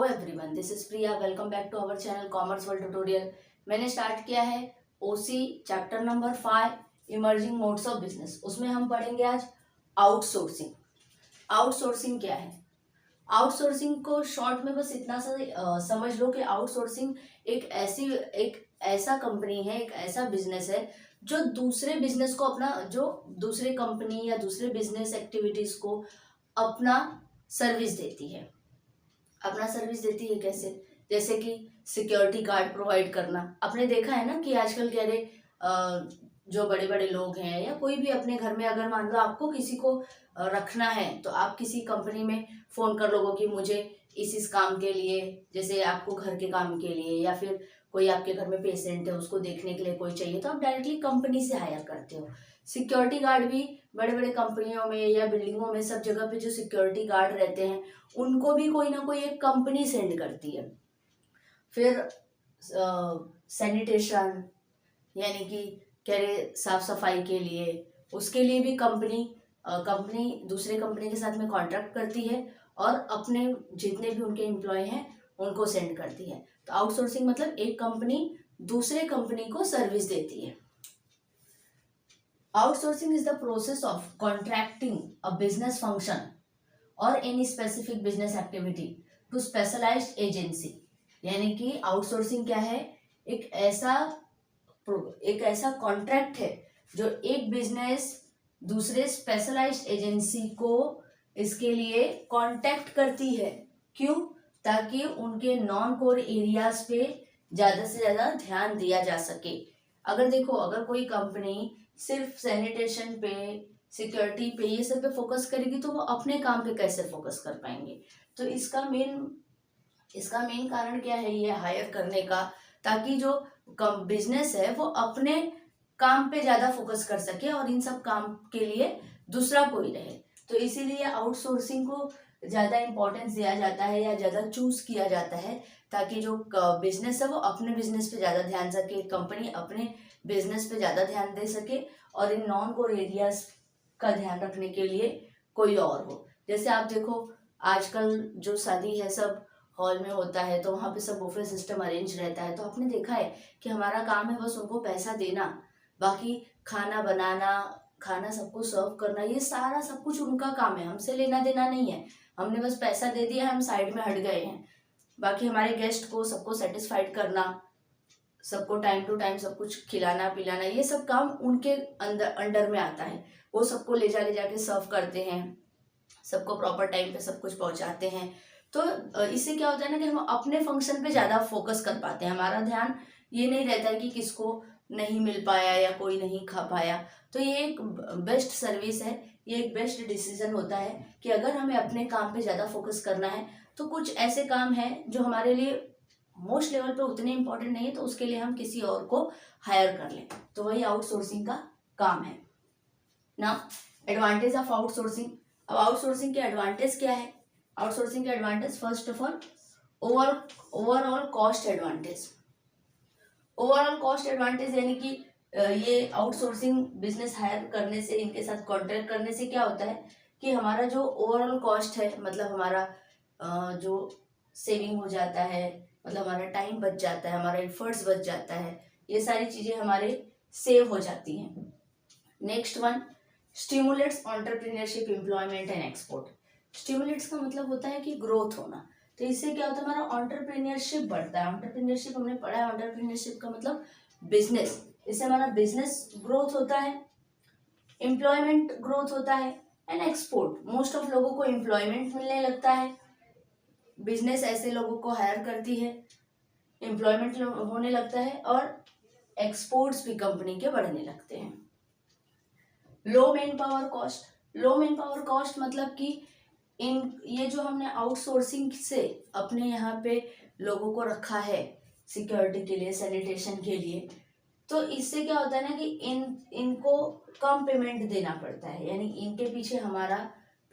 Everyone, this is Priya. Welcome back to our channel commerce world tutorial. मैंने start किया है OC chapter number 5 emerging modes of business. उसमें हम पढ़ेंगे आज आउटसोर्सिंग। आउटसोर्सिंग क्या है? आउटसोर्सिंग को शॉर्ट में बस इतना सा समझ लो कि आउटसोर्सिंग एक ऐसा कंपनी है, एक ऐसा बिजनेस है जो दूसरे बिजनेस को जो दूसरे कंपनी या दूसरे बिजनेस एक्टिविटीज को अपना सर्विस देती है। अपना सर्विस देती है कैसे? जैसे कि सिक्योरिटी गार्ड प्रोवाइड करना। आपने देखा है ना कि आजकल कह रहे जो बड़े बड़े लोग हैं या कोई भी अपने घर में अगर मान लो आपको किसी को रखना है तो आप किसी कंपनी में फोन कर लोगो कि मुझे इस काम के लिए, जैसे आपको घर के काम के लिए या फिर कोई आपके घर में पेशेंट है उसको देखने के लिए कोई चाहिए तो आप डायरेक्टली कंपनी से हायर करते हो। सिक्योरिटी गार्ड भी बड़े बड़े कंपनियों में या बिल्डिंगों में सब जगह पे जो सिक्योरिटी गार्ड रहते हैं उनको भी कोई ना कोई एक कंपनी सेंड करती है। फिर सैनिटेशन यानी कि कह रहे साफ सफाई के लिए, उसके लिए भी कंपनी दूसरे कंपनी के साथ में कॉन्ट्रैक्ट करती है और अपने जितने भी उनके एम्प्लॉय हैं उनको सेंड करती है। तो आउटसोर्सिंग मतलब एक कंपनी दूसरे कंपनी को सर्विस देती है। Outsourcing is the process of contracting a business function or any specific business activity to specialised agency. यानी कि आउटसोर्सिंग क्या है? एक ऐसा कॉन्ट्रैक्ट है जो एक बिजनेस दूसरे स्पेशलाइज्ड एजेंसी को इसके लिए कांटेक्ट करती है। क्यों? ताकि उनके नॉन कोर एरियाज पे ज्यादा से ज्यादा ध्यान दिया जा सके। अगर देखो, अगर कोई कंपनी सिर्फ सैनिटेशन पे, सिक्योरिटी पे, ये सब पे फोकस करेगी तो वो अपने काम पे कैसे फोकस कर पाएंगे? तो इसका मेन कारण क्या है ये हायर करने का? ताकि जो बिजनेस है वो अपने काम पे ज्यादा फोकस कर सके और इन सब काम के लिए दूसरा कोई रहे। तो इसीलिए आउटसोर्सिंग को ज्यादा इंपॉर्टेंस दिया जाता है या ज्यादा चूज किया जाता है ताकि जो बिजनेस है वो अपने बिजनेस पे ज्यादा ध्यान सके, कंपनी अपने बिजनेस पे ज्यादा ध्यान दे सके और इन नॉन कोर एरियाज का ध्यान रखने के लिए कोई और हो। जैसे आप देखो आजकल जो शादी है सब हॉल में होता है तो वहाँ पे सब बुफे सिस्टम अरेंज रहता है। तो आपने देखा है कि हमारा काम है बस उनको पैसा देना, बाकी खाना बनाना, खाना सबको सर्व करना, ये सारा सब कुछ उनका काम है, हमसे लेना देना नहीं है। हमने बस पैसा दे दिया, हम साइड में हट गए हैं। बाकी हमारे गेस्ट को सबको सेटिस्फाइड करना, सबको टाइम टू टाइम सब कुछ खिलाना पिलाना, ये सब काम उनके अंडर में आता है। वो सबको ले जाके सर्व करते हैं, सबको प्रॉपर टाइम पे सब कुछ पहुंचाते हैं। तो इससे क्या होता है ना कि हम अपने फंक्शन पे ज्यादा फोकस कर पाते हैं। हमारा ध्यान ये नहीं रहता है कि किसको नहीं मिल पाया या कोई नहीं खा पाया। तो ये एक बेस्ट सर्विस है, ये एक बेस्ट डिसीजन होता है कि अगर हमें अपने काम पे ज्यादा फोकस करना है तो कुछ ऐसे काम हैं जो हमारे लिए मोस्ट लेवल पे उतने इंपॉर्टेंट नहीं है तो उसके लिए हम किसी और को हायर कर लें। तो वही आउटसोर्सिंग का काम है ना। Advantage of outsourcing. अब आउटसोर्सिंग के एडवांटेज क्या है? आउटसोर्सिंग के advantage, first of all overall cost advantage. Overall cost advantage यानी कि ये आउटसोर्सिंग बिजनेस हायर करने से, इनके साथ कॉन्ट्रैक्ट करने से क्या होता है कि हमारा जो ओवरऑल कॉस्ट है, मतलब हमारा जो सेविंग हो जाता है, मतलब हमारा टाइम बच जाता है, हमारा एफर्ट्स बच जाता है, ये सारी चीजें हमारे सेव हो जाती हैं। Next one, stimulates entrepreneurship, employment and export. Stimulates का मतलब होता है कि ग्रोथ होना। तो इससे क्या होता है, हमारा एंटरप्रेन्योरशिप बढ़ता है। एंटरप्रेन्योरशिप हमने पढ़ा है, एंटरप्रेन्योरशिप का मतलब बिजनेस। इससे हमारा बिजनेस ग्रोथ होता है, एम्प्लॉयमेंट ग्रोथ होता है एंड एक्सपोर्ट। मोस्ट ऑफ लोगों को एम्प्लॉयमेंट मिलने लगता है, बिजनेस ऐसे लोगों को हायर करती है, एम्प्लॉयमेंट होने लगता है और एक्सपोर्ट्स भी कंपनी के बढ़ने लगते हैं। लो मैन पावर कॉस्ट। लो मैन पावर कॉस्ट मतलब कि ये जो हमने आउटसोर्सिंग से अपने यहाँ पे लोगों को रखा है सिक्योरिटी के लिए, सैनिटेशन के लिए, तो इससे क्या होता है ना कि इनको कम पेमेंट देना पड़ता है, यानी इनके पीछे हमारा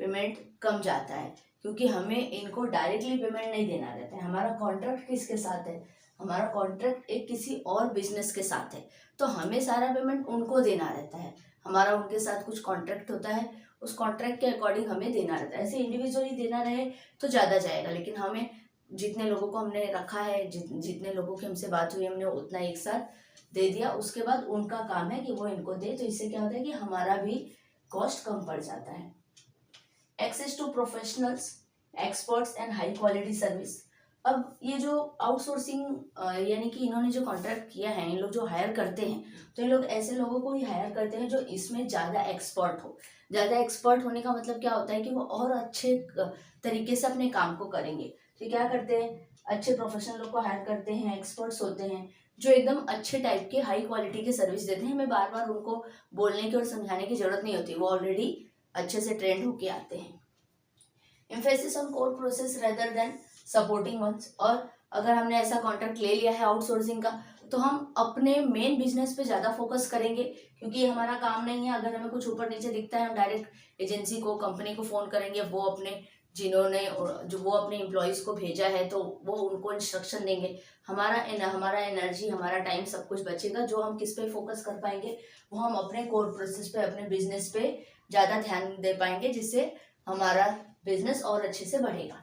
पेमेंट कम जाता है क्योंकि हमें इनको डायरेक्टली पेमेंट नहीं देना रहता है। हमारा कॉन्ट्रैक्ट किसके साथ है? हमारा कॉन्ट्रैक्ट एक किसी और बिजनेस के साथ है, तो हमें सारा पेमेंट उनको देना रहता है। हमारा उनके साथ कुछ कॉन्ट्रैक्ट होता है, उस कॉन्ट्रैक्ट के अकॉर्डिंग हमें देना रहता है। ऐसे इंडिविजुअली देना रहे तो ज़्यादा जाएगा, लेकिन हमें जितने लोगों को हमने रखा है, जितने लोगों की हमसे बात हुई हमने उतना एक साथ दे दिया। उसके बाद उनका काम है कि वो इनको दे, तो इससे क्या होता है कि हमारा भी कॉस्ट कम पड़ जाता है। Access to professionals, experts and high quality service. अब ये जो आउटसोर्सिंग यानी कि इन्होंने जो कॉन्ट्रैक्ट किया है, इन लोग जो हायर करते हैं, तो इन लोग ऐसे लोगों को ही हायर करते हैं जो इसमें ज़्यादा एक्सपर्ट हो। ज़्यादा एक्सपर्ट होने का मतलब क्या होता है कि वो और अच्छे तरीके से अपने काम को करेंगे। तो क्या करते हैं, अच्छे प्रोफेशनल लोग को हायर करते हैं, एक्सपर्ट्स होते हैं जो एकदम अच्छे टाइप के हाई क्वालिटी के सर्विस देते हैं। हमें बार बार उनको बोलने की और समझाने की जरूरत नहीं होती, वो ऑलरेडी अच्छे से ट्रेंड होके आते हैं। Emphasis on core process rather than supporting ones. और अगर हमने ऐसा कॉन्ट्रैक्ट ले लिया है आउटसोर्सिंग का, तो हम अपने मेन बिजनेस पे ज़्यादा फोकस करेंगे, क्योंकि ये हमारा काम नहीं है। अगर हमें कुछ ऊपर नीचे दिखता है, हम डायरेक्ट एजेंसी को, कंपनी को फ़ोन करेंगे, वो अपने जिन्होंने जो वो अपने एम्प्लॉयज़ को भेजा है तो वो उनको इंस्ट्रक्शन देंगे। हमारा एनर्जी, हमारा टाइम सब कुछ बचेगा। जो हम किस पे फोकस कर पाएंगे, वो हम अपने कोर प्रोसेस पे, अपने बिजनेस पे ज़्यादा ध्यान दे पाएंगे, जिससे हमारा बिजनेस और अच्छे से बढ़ेगा।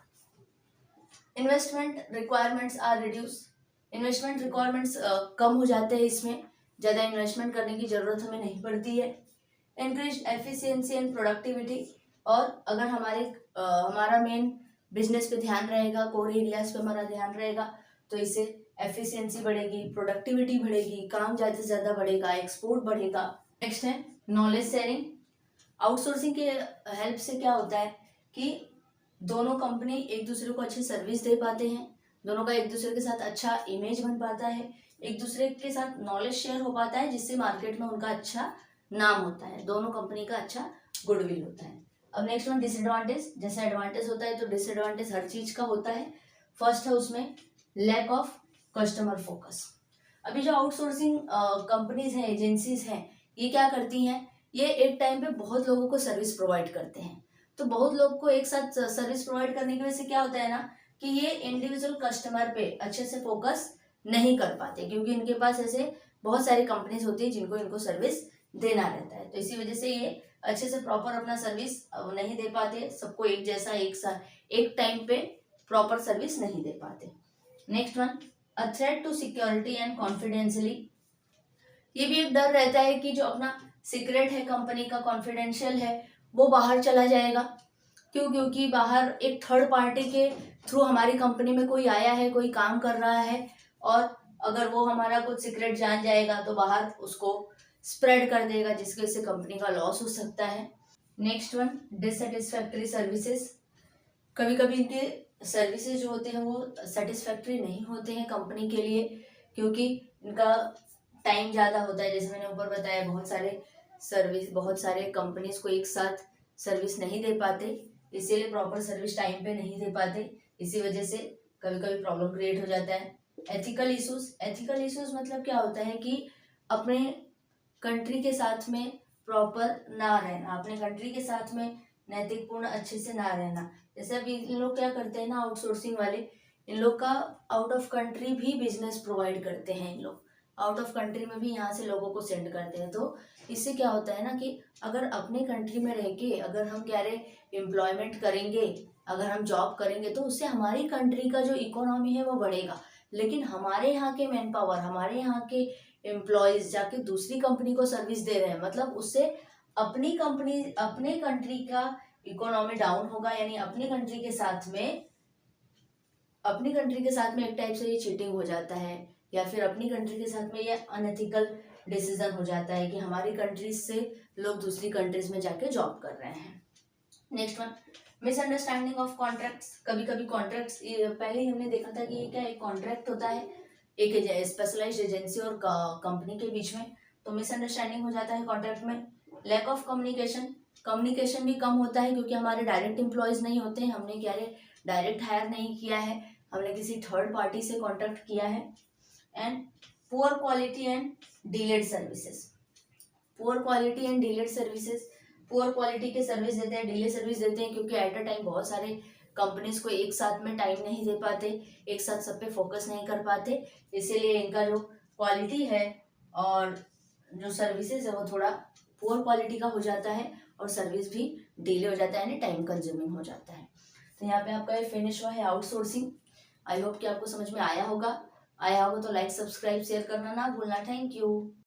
Investment requirements are reduce. Investment requirements कम हो जाते हैं, इसमें ज़्यादा इन्वेस्टमेंट करने की ज़रूरत हमें नहीं पड़ती है। Increase efficiency and productivity. और अगर हमारा मेन बिजनेस पे ध्यान रहेगा, कोर एरियाज पे हमारा ध्यान रहेगा, तो इससे एफिशिएंसी बढ़ेगी, प्रोडक्टिविटी बढ़ेगी, काम ज़्यादा से ज़्यादा बढ़ेगा, एक्सपोर्ट बढ़ेगा। नेक्स्ट है नॉलेज शेयरिंग। आउटसोर्सिंग के हेल्प से क्या होता है कि दोनों कंपनी एक दूसरे को अच्छी सर्विस दे पाते हैं, दोनों का एक दूसरे के साथ अच्छा इमेज बन पाता है, एक दूसरे के साथ नॉलेज शेयर हो पाता है, जिससे मार्केट में उनका अच्छा नाम होता है, दोनों कंपनी का अच्छा गुडविल होता है। अब नेक्स्ट वन डिसएडवांटेज। जैसे एडवांटेज होता है तो डिसएडवांटेज हर चीज का होता है। फर्स्ट है उसमें लैक ऑफ कस्टमर फोकस। अभी जो आउटसोर्सिंग कंपनीज हैं, एजेंसीज हैं, ये क्या करती हैं, ये एक टाइम पे बहुत लोगों को सर्विस प्रोवाइड करते हैं। तो बहुत लोग को एक साथ सर्विस प्रोवाइड करने की वजह से क्या होता है ना कि ये इंडिविजुअल कस्टमर पे अच्छे से फोकस नहीं कर पाते, क्योंकि इनके पास ऐसे बहुत सारी कंपनीज होती है जिनको इनको सर्विस देना रहता है। तो इसी वजह से ये अच्छे से प्रॉपर अपना सर्विस नहीं दे पाते, सबको एक जैसा एक टाइम पे प्रॉपर सर्विस नहीं दे पाते। Next one a threat to security and confidentially. ये भी एक डर रहता है कि जो अपना सीक्रेट है कंपनी का, कॉन्फिडेंशियल है, वो बाहर चला जाएगा। क्यों? क्योंकि बाहर एक थर्ड पार्टी के थ्रू हमारी कंपनी में कोई आया है, कोई काम कर रहा है, और अगर वो हमारा कुछ सीक्रेट जान जाएगा तो बाहर उसको स्प्रेड कर देगा, जिसकी वजह से कंपनी का लॉस हो सकता है। Next one dissatisfactory services. कभी कभी इनके सर्विसेज जो होते हैं वो सेटिस्फैक्ट्री नहीं होते हैं कंपनी के लिए, क्योंकि इनका टाइम ज़्यादा होता है। जैसे मैंने ऊपर बताया, बहुत सारे कंपनीज को एक साथ सर्विस नहीं दे पाते, इसीलिए प्रॉपर सर्विस टाइम पे नहीं दे पाते, इसी वजह से कभी कभी प्रॉब्लम क्रिएट हो जाता है। एथिकल इश्यूज मतलब क्या होता है कि अपने कंट्री के साथ में प्रॉपर ना रहना, अपने कंट्री के साथ में नैतिकपूर्ण अच्छे से ना रहना। जैसे अभी इन लोग क्या करते हैं ना, आउटसोर्सिंग वाले, इन लोग का आउट ऑफ कंट्री भी बिजनेस प्रोवाइड करते हैं। इन लोग आउट ऑफ कंट्री में भी यहाँ से लोगों को सेंड करते हैं। तो इससे क्या होता है ना कि अगर अपने कंट्री में रह के अगर हम कह रहे एम्प्लॉयमेंट करेंगे, अगर हम जॉब करेंगे, तो उससे हमारी कंट्री का जो इकोनॉमी है वो बढ़ेगा। लेकिन हमारे यहाँ के मैन पावर, हमारे यहाँ के एम्प्लॉयज जाके दूसरी कंपनी को सर्विस दे रहे हैं, मतलब उससे अपनी कंट्री का इकोनॉमी डाउन होगा। यानी अपनी कंट्री के साथ में एक टाइप से ये चीटिंग हो जाता है, या फिर अपनी कंट्री के साथ में ये अनएथिकल डिसीजन हो जाता है कि हमारी कंट्रीज से लोग दूसरी कंट्रीज में जाके जॉब कर रहे हैं। Next one misunderstanding of contracts. कभी कभी कॉन्ट्रैक्ट्स, पहले ही हमने देखा था कि ये क्या एक कॉन्ट्रैक्ट होता है एक स्पेशलाइज्ड एजेंसी और कंपनी के बीच में, तो मिसअंडरस्टैंडिंग हो जाता है कॉन्ट्रैक्ट में। लैक ऑफ कम्युनिकेशन भी कम होता है, क्योंकि हमारे डायरेक्ट एम्प्लॉयज नहीं होते हैं, हमने क्या डायरेक्ट हायर नहीं किया है, हमने किसी थर्ड पार्टी से कॉन्ट्रैक्ट किया है। And poor quality and delayed services. Poor quality के सर्विस देते हैं, डिले सर्विस देते हैं, क्योंकि एट अ टाइम बहुत सारे कंपनीज को एक साथ में टाइम नहीं दे पाते, एक साथ सब पे फोकस नहीं कर पाते, इसीलिए इनका जो क्वालिटी है और जो सर्विसेज है वो थोड़ा पुअर क्वालिटी का हो जाता है, और सर्विस भी डिले हो जाता है, यानी टाइम कंज्यूमिंग हो जाता है। तो यहाँ पे आपका ये फिनिश हुआ है आउटसोर्सिंग। आई होप कि आपको समझ में आया होगा तो लाइक सब्सक्राइब शेयर करना ना भूलना। Thank you.